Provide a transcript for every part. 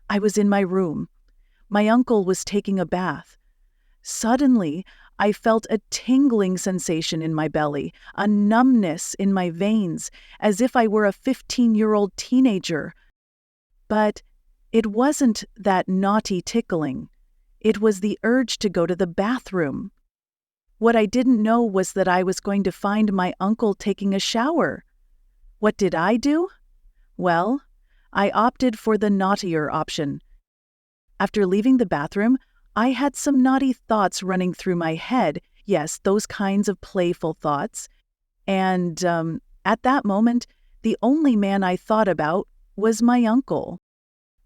I was in my room. My uncle was taking a bath. Suddenly, I felt a tingling sensation in my belly, a numbness in my veins, as if I were a 15-year-old teenager. But it wasn't that naughty tickling. It was the urge to go to the bathroom. What I didn't know was that I was going to find my uncle taking a shower. What did I do? Well, I opted for the naughtier option. After leaving the bathroom, I had some naughty thoughts running through my head. Yes, those kinds of playful thoughts. And at that moment, the only man I thought about was my uncle.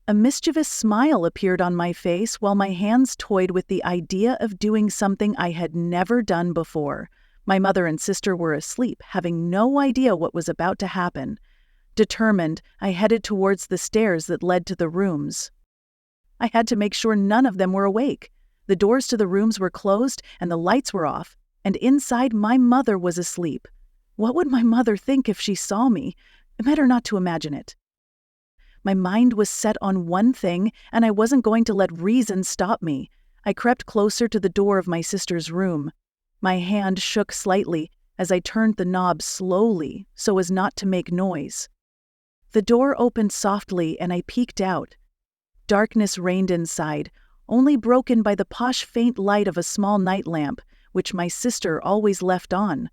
A mischievous smile appeared on my face while my hands toyed with the idea of doing something I had never done before. My mother and sister were asleep, having no idea what was about to happen. Determined, I headed towards the stairs that led to the rooms. I had to make sure none of them were awake. The doors to the rooms were closed and the lights were off, and inside my mother was asleep. What would my mother think if she saw me? Better not to imagine it. My mind was set on one thing, and I wasn't going to let reason stop me. I crept closer to the door of my sister's room. My hand shook slightly as I turned the knob slowly so as not to make noise. The door opened softly and I peeked out. Darkness reigned inside, only broken by the posh faint light of a small night lamp, which my sister always left on.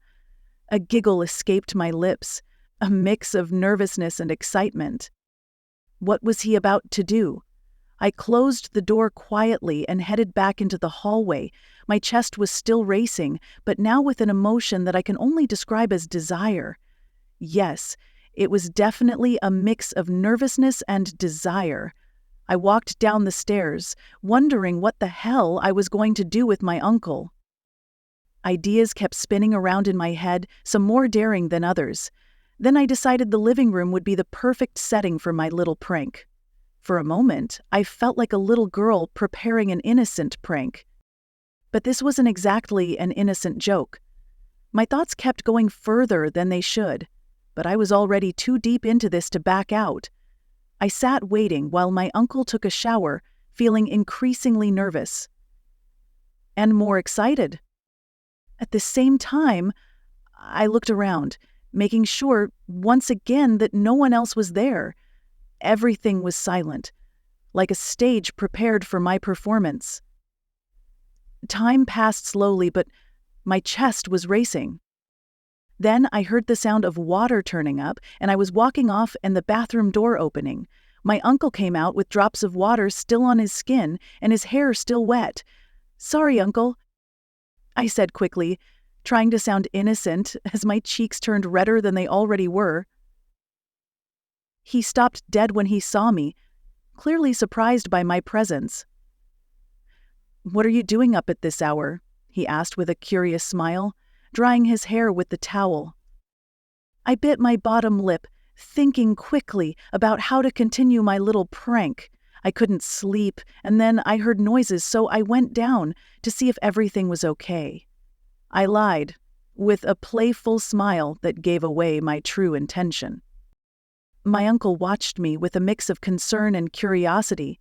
A giggle escaped my lips, a mix of nervousness and excitement. What was he about to do? I closed the door quietly and headed back into the hallway. My chest was still racing, but now with an emotion that I can only describe as desire. Yes, it was definitely a mix of nervousness and desire. I walked down the stairs, wondering what the hell I was going to do with my uncle. Ideas kept spinning around in my head, some more daring than others. Then I decided the living room would be the perfect setting for my little prank. For a moment, I felt like a little girl preparing an innocent prank. But this wasn't exactly an innocent joke. My thoughts kept going further than they should, but I was already too deep into this to back out. I sat waiting while my uncle took a shower, feeling increasingly nervous. And more excited. At the same time, I looked around, making sure, once again, that no one else was there. Everything was silent, like a stage prepared for my performance. Time passed slowly, but my chest was racing. Then I heard the sound of water turning up, and I was walking off and the bathroom door opening. My uncle came out with drops of water still on his skin and his hair still wet. "Sorry, Uncle," I said quickly, trying to sound innocent as my cheeks turned redder than they already were. He stopped dead when he saw me, clearly surprised by my presence. "What are you doing up at this hour?" he asked with a curious smile, drying his hair with the towel. I bit my bottom lip, thinking quickly about how to continue my little prank. I couldn't sleep, and then I heard noises, so I went down to see if everything was okay. I lied, with a playful smile that gave away my true intention. My uncle watched me with a mix of concern and curiosity.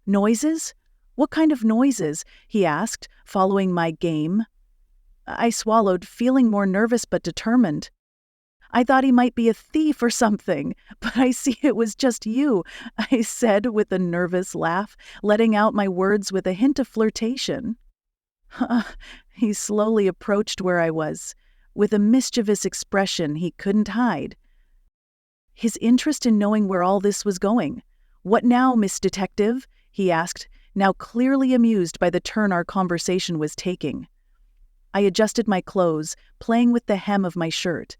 "Noises? What kind of noises?" he asked, following my game. I swallowed, feeling more nervous but determined. "I thought he might be a thief or something, but I see it was just you," I said with a nervous laugh, letting out my words with a hint of flirtation. He slowly approached where I was, with a mischievous expression he couldn't hide. His interest in knowing where all this was going. "What now, Miss Detective?" he asked, now clearly amused by the turn our conversation was taking. I adjusted my clothes, playing with the hem of my shirt.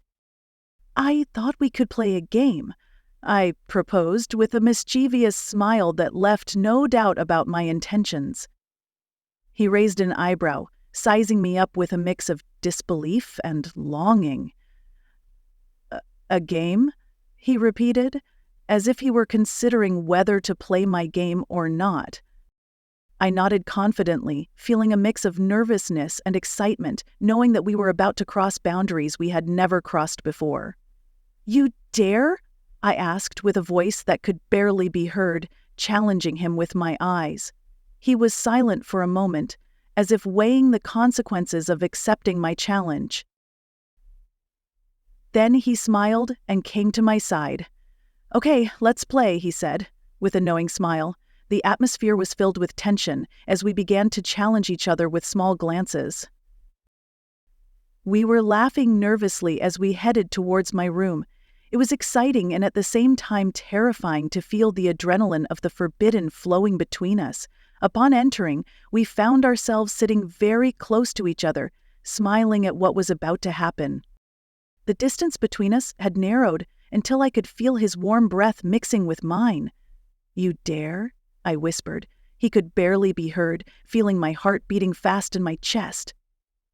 "I thought we could play a game," I proposed with a mischievous smile that left no doubt about my intentions. He raised an eyebrow, sizing me up with a mix of disbelief and longing. "A game?" he repeated, as if he were considering whether to play my game or not. I nodded confidently, feeling a mix of nervousness and excitement, knowing that we were about to cross boundaries we had never crossed before. "You dare?" I asked with a voice that could barely be heard, challenging him with my eyes. He was silent for a moment, as if weighing the consequences of accepting my challenge. Then he smiled and came to my side. "Okay, let's play," he said, with a knowing smile. The atmosphere was filled with tension as we began to challenge each other with small glances. We were laughing nervously as we headed towards my room. It was exciting and at the same time terrifying to feel the adrenaline of the forbidden flowing between us. Upon entering, we found ourselves sitting very close to each other, smiling at what was about to happen. The distance between us had narrowed until I could feel his warm breath mixing with mine. "You dare?" I whispered. He could barely be heard, feeling my heart beating fast in my chest.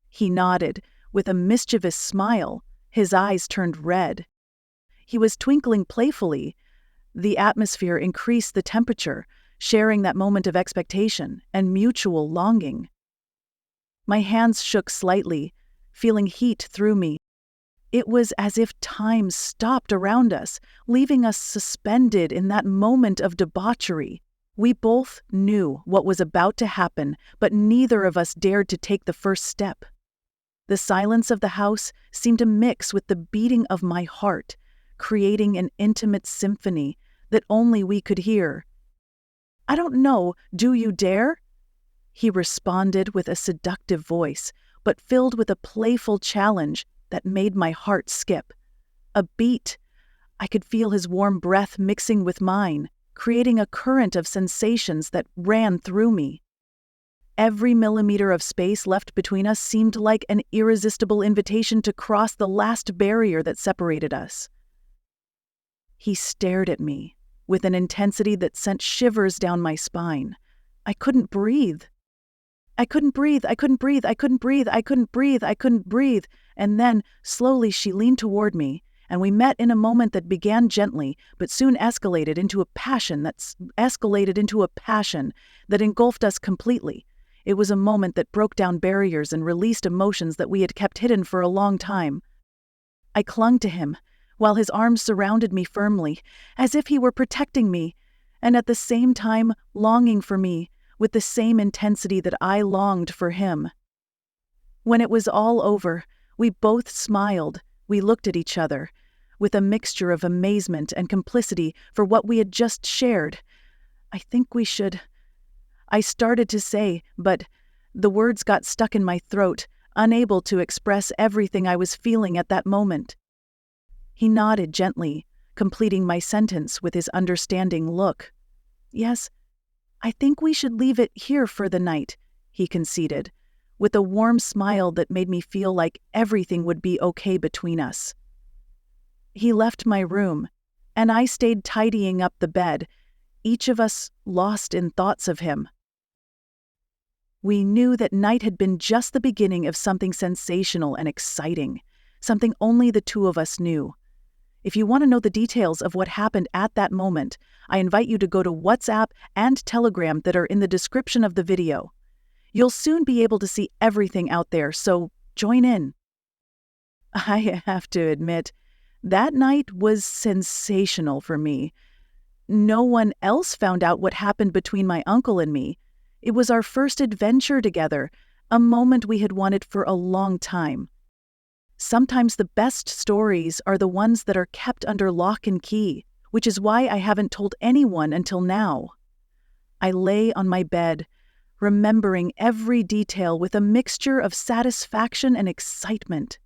He nodded, with a mischievous smile. His eyes turned red. He was twinkling playfully. The atmosphere increased the temperature, sharing that moment of expectation and mutual longing. My hands shook slightly, feeling heat through me. It was as if time stopped around us, leaving us suspended in that moment of debauchery. We both knew what was about to happen, but neither of us dared to take the first step. The silence of the house seemed to mix with the beating of my heart, creating an intimate symphony that only we could hear. "I don't know, do you dare?" He responded with a seductive voice, but filled with a playful challenge that made my heart skip. A beat. I could feel his warm breath mixing with mine, creating a current of sensations that ran through me. Every millimeter of space left between us seemed like an irresistible invitation to cross the last barrier that separated us. He stared at me with an intensity that sent shivers down my spine. I couldn't breathe. I couldn't breathe, I couldn't breathe, I couldn't breathe, I couldn't breathe, I couldn't breathe. And then, slowly, she leaned toward me, and we met in a moment that began gently, but soon escalated into a passion that engulfed us completely. It was a moment that broke down barriers and released emotions that we had kept hidden for a long time. I clung to him, while his arms surrounded me firmly, as if he were protecting me, and at the same time longing for me, with the same intensity that I longed for him. When it was all over, we both smiled. We looked at each other, with a mixture of amazement and complicity for what we had just shared. "I think we should," I started to say, but the words got stuck in my throat, unable to express everything I was feeling at that moment. He nodded gently, completing my sentence with his understanding look. "Yes, I think we should leave it here for the night," he conceded, with a warm smile that made me feel like everything would be okay between us. He left my room, and I stayed tidying up the bed, each of us lost in thoughts of him. We knew that night had been just the beginning of something sensational and exciting, something only the two of us knew. If you want to know the details of what happened at that moment, I invite you to go to WhatsApp and Telegram that are in the description of the video. You'll soon be able to see everything out there, so join in. I have to admit, that night was sensational for me. No one else found out what happened between my uncle and me. It was our first adventure together, a moment we had wanted for a long time. Sometimes the best stories are the ones that are kept under lock and key, which is why I haven't told anyone until now. I lay on my bed, remembering every detail with a mixture of satisfaction and excitement.